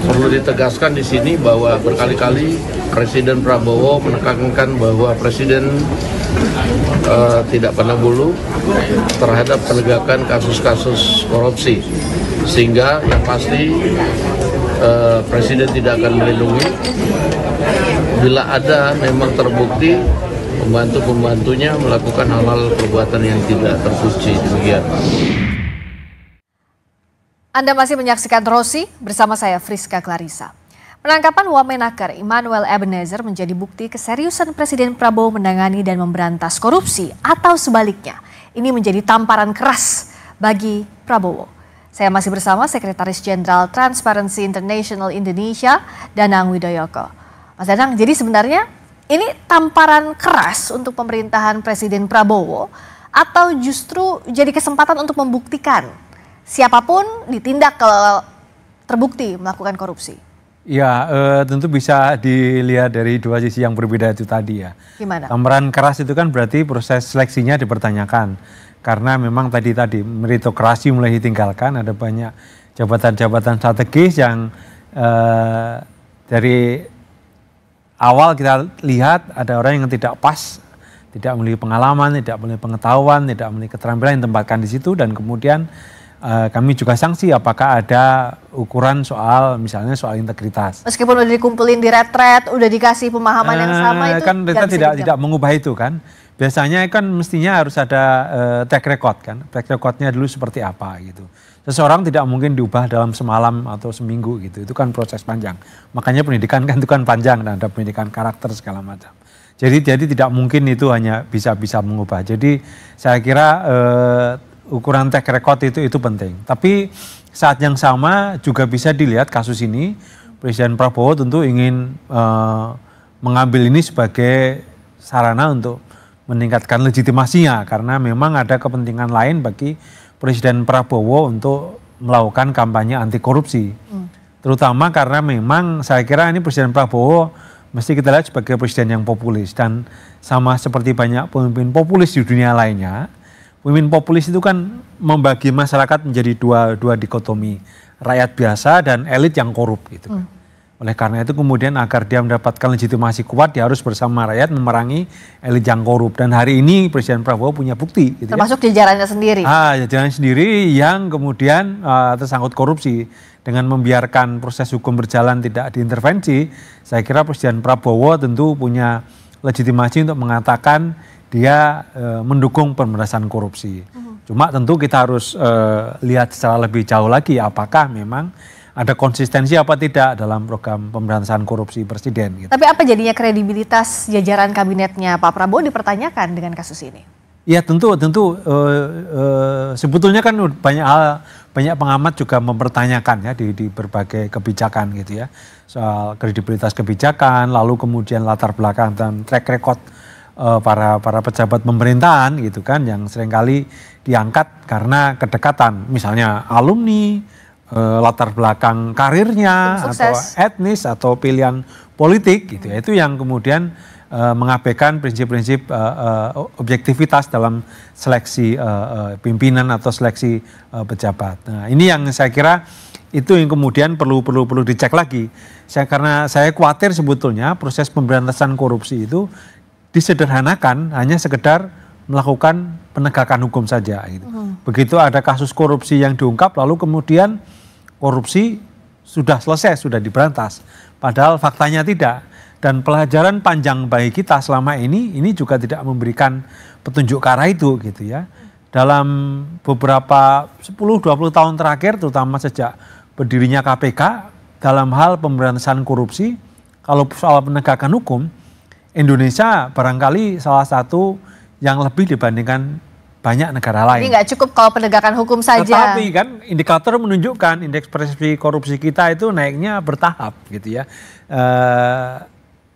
perlu ditegaskan di sini bahwa berkali-kali Presiden Prabowo menekankan bahwa Presiden tidak pandang bulu terhadap penegakan kasus-kasus korupsi, sehingga yang pasti Presiden tidak akan melindungi bila ada memang terbukti pembantu-pembantunya melakukan hal-hal perbuatan yang tidak terpuji. Demikian. Anda masih menyaksikan Rosi bersama saya Friska Clarissa. Penangkapan Wamenaker Immanuel Ebenezer menjadi bukti keseriusan Presiden Prabowo menangani dan memberantas korupsi, atau sebaliknya, ini menjadi tamparan keras bagi Prabowo. Saya masih bersama Sekretaris Jenderal Transparency International Indonesia, Danang Widoyoko. Mas Danang, jadi sebenarnya ini tamparan keras untuk pemerintahan Presiden Prabowo atau justru jadi kesempatan untuk membuktikan siapapun ditindak kalau terbukti melakukan korupsi? Ya, tentu bisa dilihat dari dua sisi yang berbeda itu tadi ya. Gimana? Tamparan keras itu kan berarti proses seleksinya dipertanyakan. Karena memang tadi meritokrasi mulai ditinggalkan, ada banyak jabatan-jabatan strategis yang dari awal kita lihat ada orang yang tidak pas, tidak memiliki pengalaman, tidak memiliki pengetahuan, tidak memiliki keterampilan yang ditempatkan di situ, dan kemudian kami juga sanksi apakah ada ukuran soal misalnya soal integritas. Meskipun udah dikumpulin di retret, udah dikasih pemahaman yang sama, itu kan kita tidak mengubah itu kan. Biasanya kan mestinya harus ada track record kan. Track recordnya dulu seperti apa gitu. Seseorang tidak mungkin diubah dalam semalam atau seminggu gitu. Itu kan proses panjang. Makanya pendidikan kan itu kan panjang, dan ada pendidikan karakter segala macam. Jadi tidak mungkin itu hanya bisa mengubah. Jadi saya kira ukuran track record itu penting. Tapi saat yang sama juga bisa dilihat kasus ini, Presiden Prabowo tentu ingin mengambil ini sebagai sarana untuk meningkatkan legitimasinya, karena memang ada kepentingan lain bagi Presiden Prabowo untuk melakukan kampanye anti korupsi. Terutama karena memang saya kira ini Presiden Prabowo mesti kita lihat sebagai presiden yang populis, dan sama seperti banyak pemimpin populis di dunia lainnya, pemimpin populis itu kan membagi masyarakat menjadi dua dikotomi, rakyat biasa dan elit yang korup gitu kan. Oleh karena itu kemudian agar dia mendapatkan legitimasi kuat, dia harus bersama rakyat memerangi elit yang korup. Dan hari ini Presiden Prabowo punya bukti. Gitu, termasuk jajarannya sendiri. Jajarannya sendiri yang kemudian tersangkut korupsi. Dengan membiarkan proses hukum berjalan tidak diintervensi, saya kira Presiden Prabowo tentu punya legitimasi untuk mengatakan dia mendukung pemberantasan korupsi. Cuma tentu kita harus lihat secara lebih jauh lagi apakah memang ada konsistensi apa tidak dalam program pemberantasan korupsi Presiden. Gitu. Tapi apa jadinya kredibilitas jajaran kabinetnya Pak Prabowo dipertanyakan dengan kasus ini? Ya tentu sebetulnya kan banyak pengamat juga mempertanyakan ya di berbagai kebijakan gitu ya, soal kredibilitas kebijakan, lalu kemudian latar belakang dan track record para pejabat pemerintahan gitu kan, yang seringkali diangkat karena kedekatan, misalnya alumni, latar belakang karirnya, atau etnis, atau pilihan politik gitu ya. Itu yang kemudian mengabaikan prinsip-prinsip objektivitas dalam seleksi pimpinan atau seleksi pejabat. Nah, ini yang saya kira itu yang kemudian perlu dicek lagi. Karena saya khawatir sebetulnya proses pemberantasan korupsi itu disederhanakan hanya sekedar melakukan penegakan hukum saja. Gitu. Begitu ada kasus korupsi yang diungkap, lalu kemudian korupsi sudah selesai, sudah diberantas. Padahal faktanya tidak. Dan pelajaran panjang bagi kita selama ini juga tidak memberikan petunjuk ke arah itu gitu ya. Dalam beberapa 10-20 tahun terakhir, terutama sejak berdirinya KPK, dalam hal pemberantasan korupsi, kalau soal penegakan hukum, Indonesia barangkali salah satu yang lebih dibandingkan banyak negara lain. Ini nggak cukup kalau penegakan hukum saja. Tetapi kan indikator menunjukkan indeks persepsi korupsi kita itu naiknya bertahap gitu ya.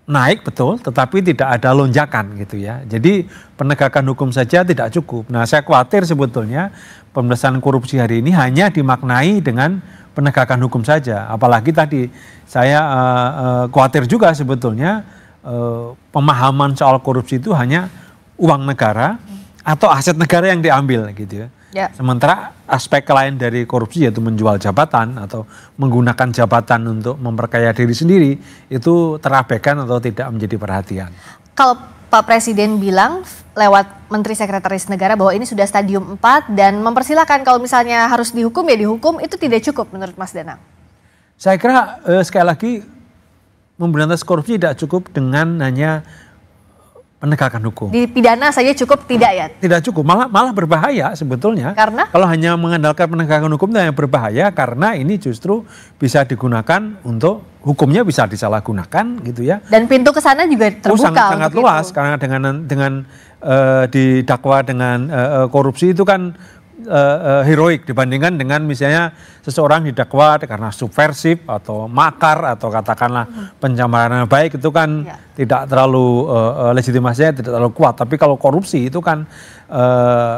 Naik betul, tetapi tidak ada lonjakan gitu ya. Jadi penegakan hukum saja tidak cukup. Nah, saya khawatir sebetulnya pemberantasan korupsi hari ini hanya dimaknai dengan penegakan hukum saja. Apalagi tadi saya khawatir juga sebetulnya pemahaman soal korupsi itu hanya uang negara atau aset negara yang diambil gitu ya. Ya. Sementara aspek lain dari korupsi yaitu menjual jabatan atau menggunakan jabatan untuk memperkaya diri sendiri itu terabaikan atau tidak menjadi perhatian. Kalau Pak Presiden bilang lewat Menteri Sekretaris Negara bahwa ini sudah stadium 4 dan mempersilahkan kalau misalnya harus dihukum ya dihukum, itu tidak cukup menurut Mas Danang? Saya kira sekali lagi memberantas korupsi tidak cukup dengan hanya penegakan hukum. Di pidana saja cukup tidak ya? Tidak cukup, malah berbahaya sebetulnya. Karena? Kalau hanya mengandalkan penegakan hukum itu hanya berbahaya karena ini justru bisa digunakan untuk hukumnya bisa disalahgunakan gitu ya. Dan pintu ke sana juga terbuka. Sangat luas itu. karena dengan didakwa dengan korupsi itu kan heroik dibandingkan dengan misalnya seseorang didakwa karena subversif atau makar atau katakanlah pencemaran baik itu kan tidak terlalu legitimasinya tidak terlalu kuat. Tapi kalau korupsi itu kan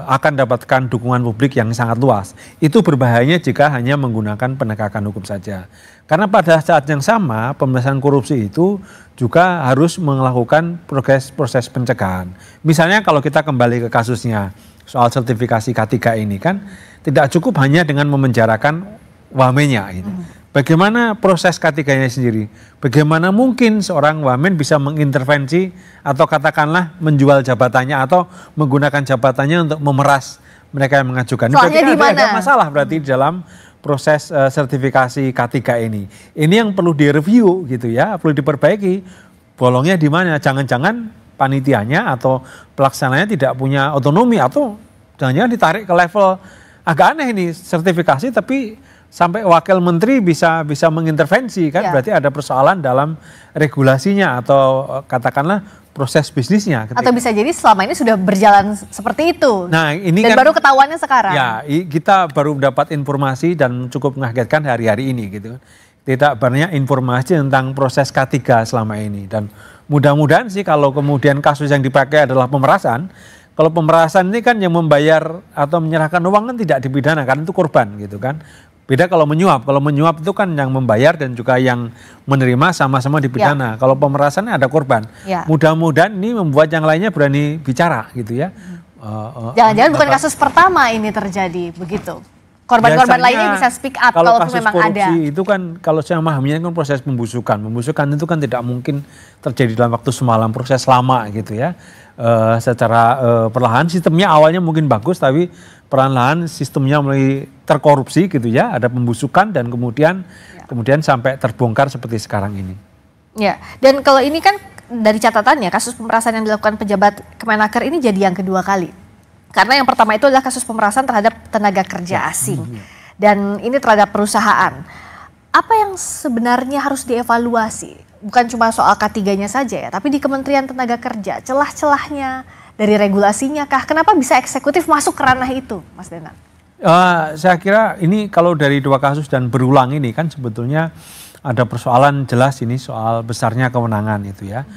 akan dapatkan dukungan publik yang sangat luas. Itu berbahayanya jika hanya menggunakan penegakan hukum saja. Karena pada saat yang sama pemberantasan korupsi itu juga harus melakukan proses pencegahan. Misalnya kalau kita kembali ke kasusnya soal sertifikasi K3 ini kan tidak cukup hanya dengan memenjarakan wamennya ini. Bagaimana proses K3-nya sendiri? Bagaimana mungkin seorang wamen bisa mengintervensi atau katakanlah menjual jabatannya atau menggunakan jabatannya untuk memeras mereka yang mengajukan. Ini ada masalah berarti dalam proses sertifikasi K3 ini. Ini yang perlu direview gitu ya, perlu diperbaiki. Bolongnya di mana? Jangan-jangan panitianya atau pelaksananya tidak punya otonomi atau jangan-jangan ditarik ke level agak aneh ini sertifikasi tapi sampai wakil menteri bisa mengintervensi kan berarti ada persoalan dalam regulasinya atau katakanlah proses bisnisnya. Atau bisa jadi selama ini sudah berjalan seperti itu. Nah, ini dan kan, baru ketahuannya sekarang. Ya, kita baru dapat informasi dan cukup mengagetkan hari-hari ini gitu. Tidak banyak informasi tentang proses K3 selama ini dan mudah-mudahan sih kalau kemudian kasus yang dipakai adalah pemerasan, kalau pemerasan ini kan yang membayar atau menyerahkan uang kan tidak dipidana kan itu korban gitu kan. Beda kalau menyuap itu kan yang membayar dan juga yang menerima sama-sama dipidana. Kalau pemerasannya ada korban. Mudah-mudahan ini membuat yang lainnya berani bicara gitu ya. Jangan-jangan bukan kasus pertama ini terjadi begitu. Korban-korban lainnya bisa speak up kalau memang ada. Korupsi itu kan kalau saya memahaminya kan proses pembusukan. Pembusukan itu kan tidak mungkin terjadi dalam waktu semalam, proses lama gitu ya. Secara perlahan sistemnya awalnya mungkin bagus tapi perlahan-lahan sistemnya mulai terkorupsi gitu ya. Ada pembusukan dan kemudian sampai terbongkar seperti sekarang ini. Ya, dan kalau ini kan dari catatannya kasus pemerasan yang dilakukan pejabat Kemenaker ini jadi yang kedua kali. Karena yang pertama itu adalah kasus pemerasan terhadap tenaga kerja asing. Dan ini terhadap perusahaan. Apa yang sebenarnya harus dievaluasi? Bukan cuma soal K3-nya saja ya, tapi di Kementerian Tenaga Kerja, celah-celahnya, dari regulasinya kah? Kenapa bisa eksekutif masuk ke ranah itu, Mas Danang? Saya kira ini kalau dari dua kasus dan berulang ini kan sebetulnya ada persoalan jelas ini soal besarnya kewenangan itu ya.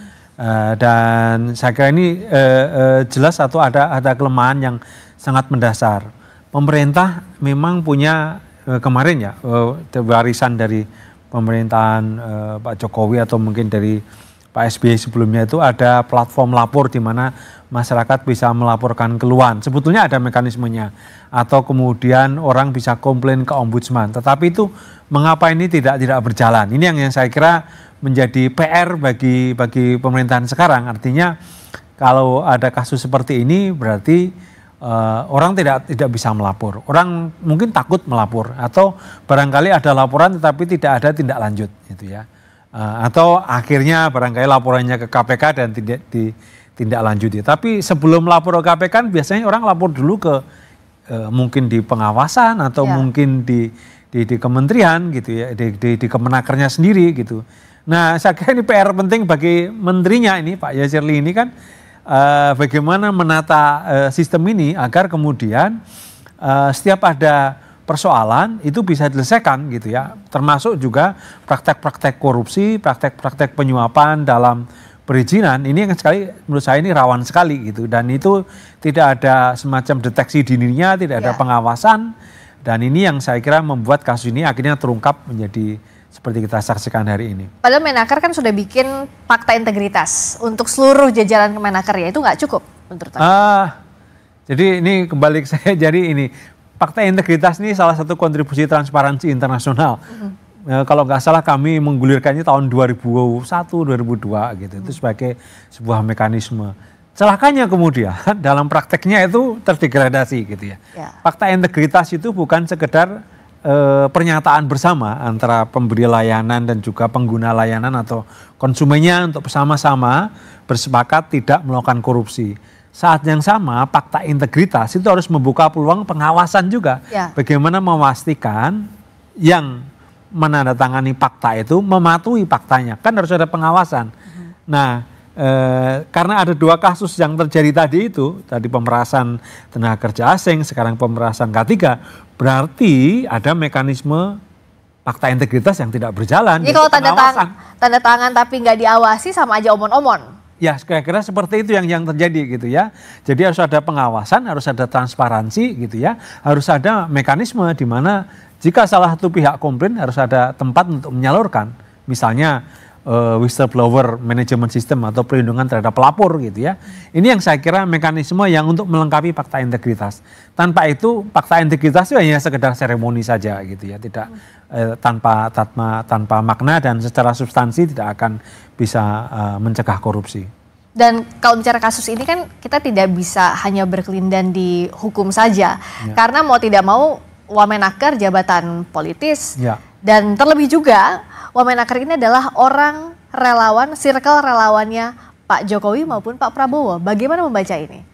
Dan saya kira ini jelas atau ada kelemahan yang sangat mendasar. Pemerintah memang punya kemarin ya warisan dari pemerintahan Pak Jokowi atau mungkin dari Pak SBY sebelumnya itu ada platform lapor di mana masyarakat bisa melaporkan keluhan. Sebetulnya ada mekanismenya atau kemudian orang bisa komplain ke ombudsman. Tetapi itu mengapa ini tidak berjalan? Ini yang saya kira menjadi PR bagi pemerintahan sekarang. Artinya kalau ada kasus seperti ini berarti orang tidak bisa melapor. Orang mungkin takut melapor atau barangkali ada laporan tetapi tidak ada tindak lanjut gitu ya. Atau akhirnya barangkali laporannya ke KPK dan tidak ditindaklanjuti. Tapi sebelum lapor ke KPK kan biasanya orang lapor dulu ke mungkin di pengawasan atau mungkin di kementerian gitu ya, di Kemenakernya sendiri gitu. Nah, saya kira ini PR penting bagi menterinya ini Pak Yasirli ini kan bagaimana menata sistem ini agar kemudian setiap ada persoalan itu bisa diselesaikan gitu ya. Termasuk juga praktek-praktek korupsi, praktek-praktek penyuapan dalam perizinan ini yang sekali menurut saya ini rawan sekali gitu dan itu tidak ada semacam deteksi dininya, tidak ada pengawasan dan ini yang saya kira membuat kasus ini akhirnya terungkap menjadi seperti kita saksikan hari ini. Padahal Menaker kan sudah bikin fakta integritas untuk seluruh jajaran Kemenaker ya, itu nggak cukup menurut Anda? Jadi ini kembali ke saya, jadi ini fakta integritas ini salah satu kontribusi transparansi internasional. Kalau nggak salah kami menggulirkannya tahun 2001, 2002 gitu. Itu sebagai sebuah mekanisme. Celakanya kemudian dalam prakteknya itu terdegradasi gitu ya. Fakta integritas itu bukan sekedar pernyataan bersama antara pemberi layanan dan juga pengguna layanan atau konsumennya untuk bersama-sama bersepakat tidak melakukan korupsi. Saat yang sama, fakta integritas itu harus membuka peluang pengawasan juga. Bagaimana memastikan yang menandatangani fakta itu mematuhi faktanya. Kan harus ada pengawasan. Nah, karena ada 2 kasus yang terjadi tadi pemerasan tenaga kerja asing, sekarang pemerasan K3, berarti ada mekanisme fakta integritas yang tidak berjalan. Jadi kalau tanda tangan tapi nggak diawasi sama aja omon-omon. Ya, kira-kira seperti itu yang terjadi gitu ya. Jadi harus ada pengawasan, harus ada transparansi gitu ya. Harus ada mekanisme di mana jika salah satu pihak komplain harus ada tempat untuk menyalurkan. Misalnya whistleblower management system atau perlindungan terhadap pelapor gitu ya. Ini yang saya kira mekanisme yang untuk melengkapi fakta integritas. Tanpa itu fakta integritas itu hanya sekedar seremoni saja gitu ya. Tidak tanpa makna dan secara substansi tidak akan bisa mencegah korupsi. Dan kalau bicara kasus ini kan kita tidak bisa hanya berkelindan di hukum saja. Karena mau tidak mau Wamenaker jabatan politis. Dan terlebih juga Wamenaker ini adalah orang relawan, circle relawannya Pak Jokowi maupun Pak Prabowo. Bagaimana membaca ini?